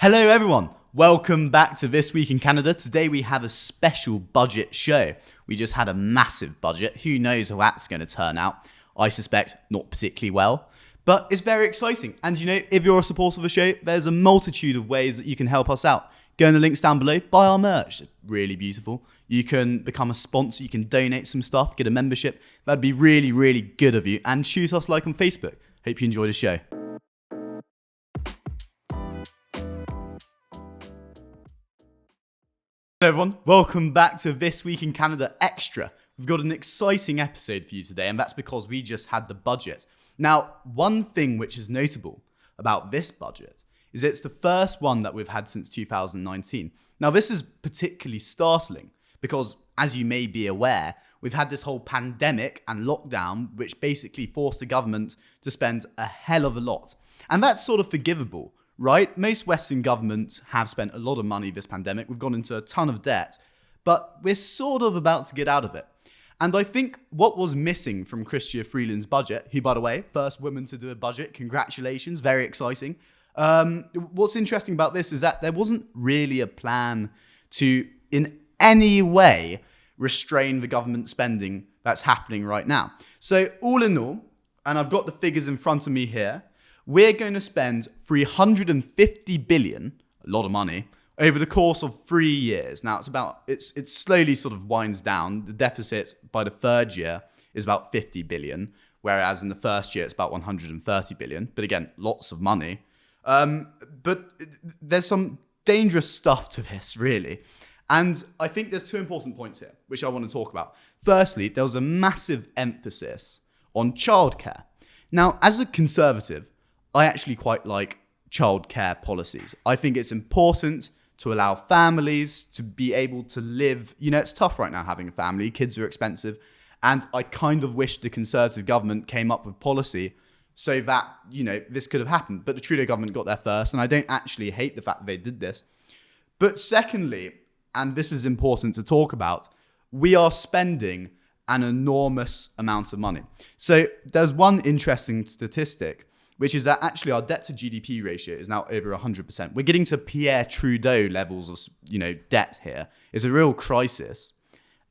Hello everyone, welcome back to This Week in Canada. Today we have a special budget show. We just had a massive budget. Who knows how that's going to turn out? I suspect not particularly well, but it's very exciting. And you know, if you're a supporter of the show, there's a multitude of ways that you can help us out. Go in the links down below, buy our merch, it's really beautiful. You can become a sponsor, you can donate some stuff, get a membership. That'd be really, really good of you. And shoot us a like on Facebook. Hope you enjoy the show. Hello everyone, welcome back to This Week in Canada Extra. We've got an exciting episode for you today, and that's because we just had the budget. Now, one thing which is notable about this budget is it's the first one that we've had since 2019. Now, this is particularly startling because, as you may be aware, we've had this whole pandemic and lockdown, which basically forced the government to spend a hell of a lot. And that's sort of forgivable. Right? Most Western governments have spent a lot of money this pandemic. We've gone into a ton of debt, but we're sort of about to get out of it. And I think what was missing from Chrystia Freeland's budget, who, by the way, first woman to do a budget, congratulations, very exciting. What's interesting about this is that there wasn't really a plan to, in any way, restrain the government spending that's happening right now. So all in all, and I've got the figures in front of me here, we're going to spend $350 billion, a lot of money, over the course of 3 years. Now, it slowly sort of winds down. The deficit by the third year is about $50 billion, whereas in the first year it's about $130 billion. But again, lots of money. But there's some dangerous stuff to this, really. And I think there's two important points here, which I want to talk about. Firstly, there was a massive emphasis on childcare. Now, as a conservative, I actually quite like childcare policies. I think it's important to allow families to be able to live. You know, it's tough right now having a family. Kids are expensive. And I kind of wish the Conservative government came up with policy so that, you know, this could have happened. But the Trudeau government got there first. And I don't actually hate the fact that they did this. But secondly, and this is important to talk about, we are spending an enormous amount of money. So there's one interesting statistic, which is that actually our debt to GDP ratio is now over 100%. We're getting to Pierre Trudeau levels of, you know, debt here. It's a real crisis.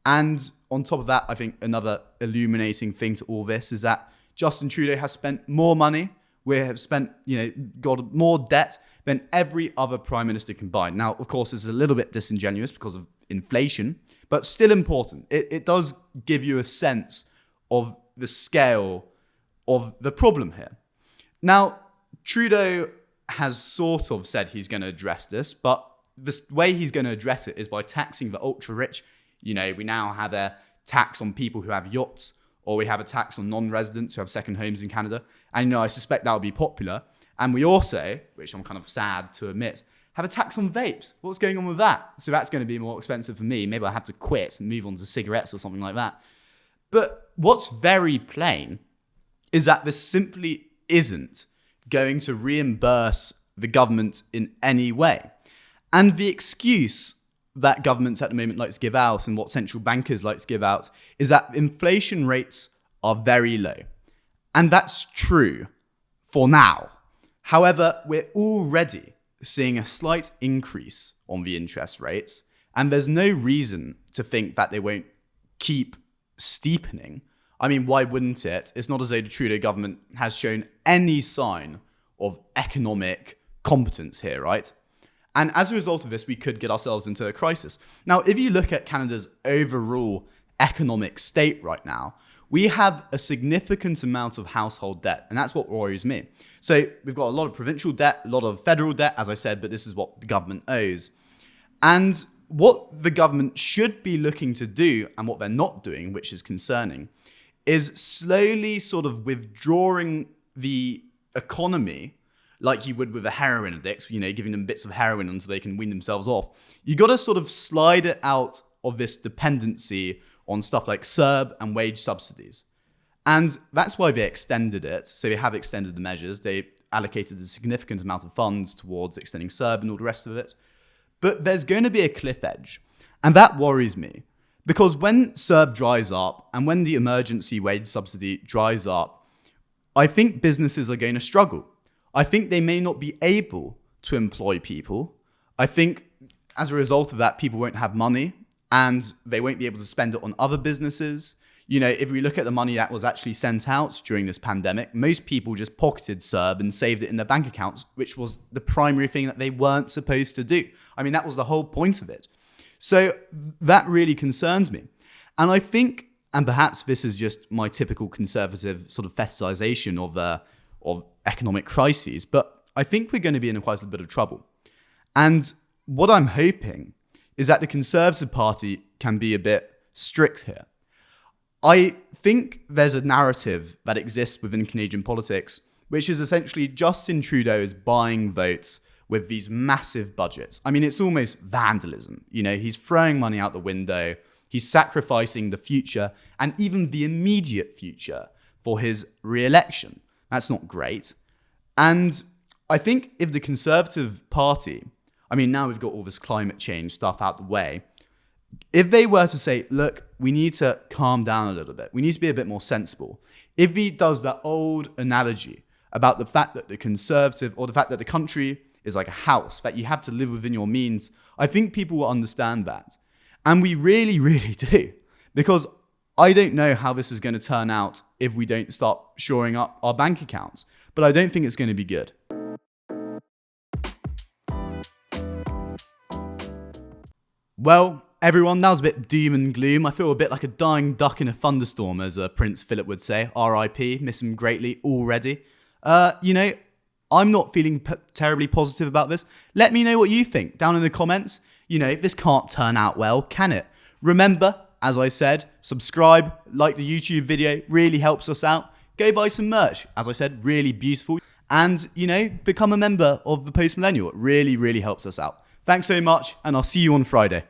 And on top of that, I think another illuminating thing to all this is that Justin Trudeau has spent more money. We have spent, you know, got more debt than every other prime minister combined. Now, of course, it's a little bit disingenuous because of inflation, but still important. It does give you a sense of the scale of the problem here. Now, Trudeau has sort of said he's going to address this, but the way he's going to address it is by taxing the ultra-rich. You know, we now have a tax on people who have yachts, or we have a tax on non-residents who have second homes in Canada. And, you know, I suspect that will be popular. And we also, which I'm kind of sad to admit, have a tax on vapes. What's going on with that? So that's going to be more expensive for me. Maybe I have to quit and move on to cigarettes or something like that. But what's very plain is that this simply isn't going to reimburse the government in any way. And the excuse that governments at the moment like to give out and what central bankers like to give out is that inflation rates are very low. And that's true for now. However, we're already seeing a slight increase on the interest rates, and there's no reason to think that they won't keep steepening. I mean, why wouldn't it? It's not as though the Trudeau government has shown any sign of economic competence here, right? And as a result of this, we could get ourselves into a crisis. Now, if you look at Canada's overall economic state right now, we have a significant amount of household debt, and that's what worries me. So we've got a lot of provincial debt, a lot of federal debt, as I said, but this is what the government owes. And what the government should be looking to do, and what they're not doing, which is concerning, is slowly sort of withdrawing the economy like you would with a heroin addict, you know, giving them bits of heroin until they can wean themselves off. You got to sort of slide it out of this dependency on stuff like CERB and wage subsidies. And that's why they extended it. So they have extended the measures. They allocated a significant amount of funds towards extending CERB and all the rest of it. But there's going to be a cliff edge. And that worries me. Because when CERB dries up and when the emergency wage subsidy dries up, I think businesses are going to struggle. I think they may not be able to employ people. I think as a result of that, people won't have money and they won't be able to spend it on other businesses. You know, if we look at the money that was actually sent out during this pandemic, most people just pocketed CERB and saved it in their bank accounts, which was the primary thing that they weren't supposed to do. I mean, that was the whole point of it. So that really concerns me. And I think, and perhaps this is just my typical conservative sort of fetishization of economic crises, but I think we're going to be in quite a bit of trouble. And what I'm hoping is that the Conservative Party can be a bit strict here. I think there's a narrative that exists within Canadian politics, which is essentially Justin Trudeau is buying votes with these massive budgets. I mean, it's almost vandalism. You know, he's throwing money out the window. He's sacrificing the future and even the immediate future for his re-election. That's not great. And I think if the Conservative Party, I mean, now we've got all this climate change stuff out the way, if they were to say, look, we need to calm down a little bit, we need to be a bit more sensible. If he does that old analogy about the fact that the Conservative, or the fact that the country is like a house, that you have to live within your means, I think people will understand that. And we really, really do. Because I don't know how this is going to turn out if we don't start shoring up our bank accounts. But I don't think it's going to be good. Well, everyone, that was a bit doom and gloom. I feel a bit like a dying duck in a thunderstorm, as Prince Philip would say. R.I.P. Miss him greatly already. You know, I'm not feeling terribly positive about this. Let me know what you think down in the comments. You know, this can't turn out well, can it? Remember, as I said, subscribe, like the YouTube video, really helps us out. Go buy some merch, as I said, really beautiful. And, you know, become a member of the Post Millennial. It really, really helps us out. Thanks so much, and I'll see you on Friday.